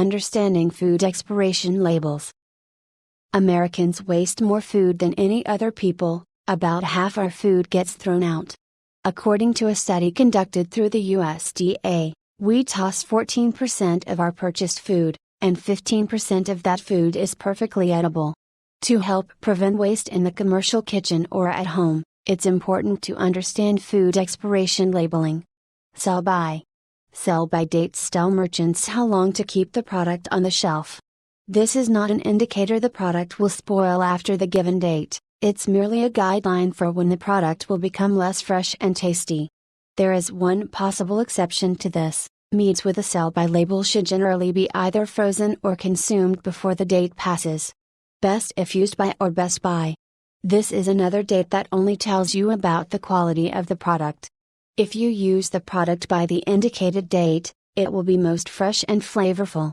understanding food expiration labels. Americans waste more food than any other people, about half our food gets thrown out. According to a study conducted through the USDA, we toss 14% of our purchased food, and 15% of that food is perfectly edible. To help prevent waste in the commercial kitchen or at home, it's important to understand food expiration labeling. Sell by. Sell by dates tell merchants how long to keep the product on the shelf. This is not an indicator the product will spoil after the given date, it's merely a guideline for when the product will become less fresh and tasty. There is one possible exception to this: meats with a sell by label should generally be either frozen or consumed before the date passes. Best if used by or best by. This is another date that only tells you about the quality of the product. If you use the product by the indicated date, it will be most fresh and flavorful.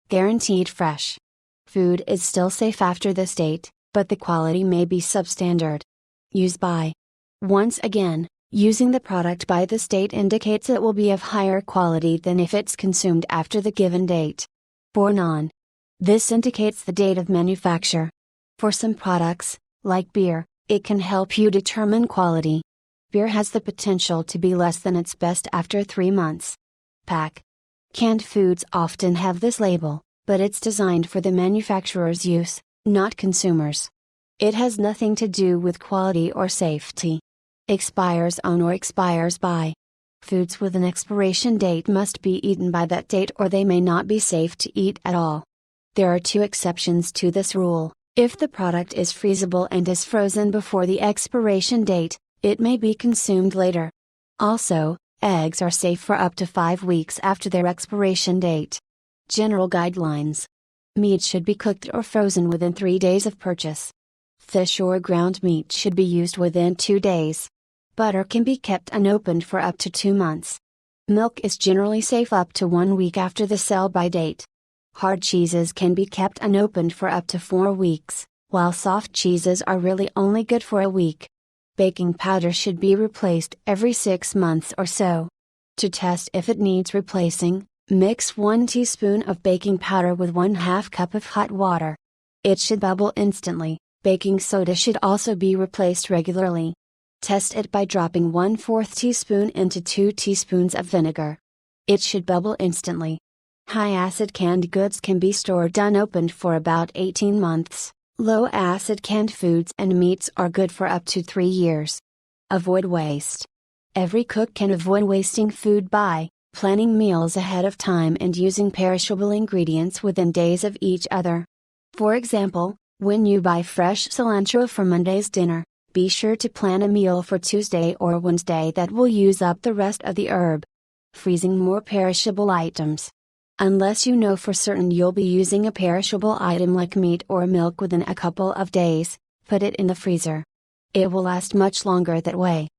Guaranteed fresh. Food is still safe after this date, but the quality may be substandard. Use by. Once again, using the product by this date indicates it will be of higher quality than if it's consumed after the given date. Born on. This indicates the date of manufacture. For some products, like beer, it can help you determine quality. Beer has the potential to be less than its best after 3 months. Pack. Canned foods often have this label, but it's designed for the manufacturer's use, not consumers. It has nothing to do with quality or safety. Expires on or expires by. Foods with an expiration date must be eaten by that date or they may not be safe to eat at all. There are 2 exceptions to this rule. If the product is freezable and is frozen before the expiration date, it may be consumed later. Also, eggs are safe for up to 5 weeks after their expiration date. General guidelines. Meat should be cooked or frozen within 3 days of purchase. Fish or ground meat should be used within 2 days. Butter can be kept unopened for up to 2 months. Milk is generally safe up to 1 week after the sell-by date. Hard cheeses can be kept unopened for up to 4 weeks, while soft cheeses are really only good for a week. Baking powder should be replaced every 6 months or so. To test if it needs replacing, mix 1 teaspoon of baking powder with 1/2 cup of hot water. It should bubble instantly. Baking soda should also be replaced regularly. Test it by dropping 1/4 teaspoon into 2 teaspoons of vinegar. It should bubble instantly. High-acid canned goods can be stored unopened for about 18 months. Low-acid canned foods and meats are good for up to 3 years. Avoid waste. Every cook can avoid wasting food by planning meals ahead of time and using perishable ingredients within days of each other. For example, when you buy fresh cilantro for Monday's dinner, be sure to plan a meal for Tuesday or Wednesday that will use up the rest of the herb. Freezing more perishable items. Unless you know for certain you'll be using a perishable item like meat or milk within a couple of days, put it in the freezer. It will last much longer that way.